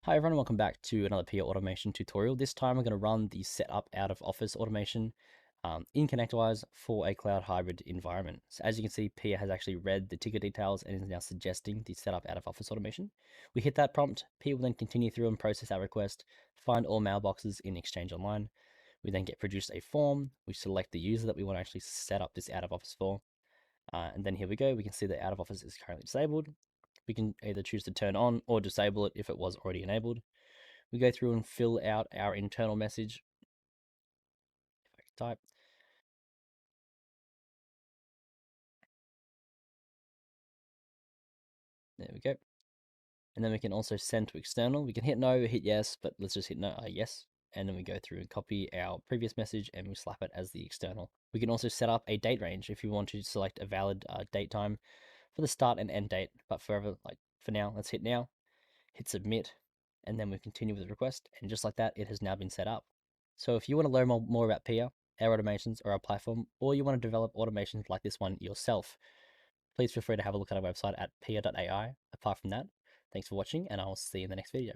Hi everyone, welcome back to another PIA automation tutorial. This time we're going to run the setup out of office automation in ConnectWise for a cloud hybrid environment. So as you can see, PIA has actually read the ticket details and is now suggesting the setup out of office automation. We hit that prompt, PIA will then continue through and process our request, find all mailboxes in Exchange Online. We then get produced a form, we select the user that we want to actually set up this out of office for. And then here we go, we can see that out of office is currently disabled. We can either choose to turn on or disable it if it was already enabled. We go through and fill out our internal message. If I can type, there we go. And then we can also send to external. We can hit no, hit yes, but let's just hit no, yes. And then we go through and copy our previous message and we slap it as the external. We can also set up a date range if you want to select a valid date time for the start and end date. But for now, let's hit now, hit submit, and then we continue with the request. And just like that, it has now been set up. So if you want to learn more about PIA, our automations, or our platform, or you want to develop automations like this one yourself, please feel free to have a look at our website at pia.ai. Apart from that, thanks for watching, and I will see you in the next video.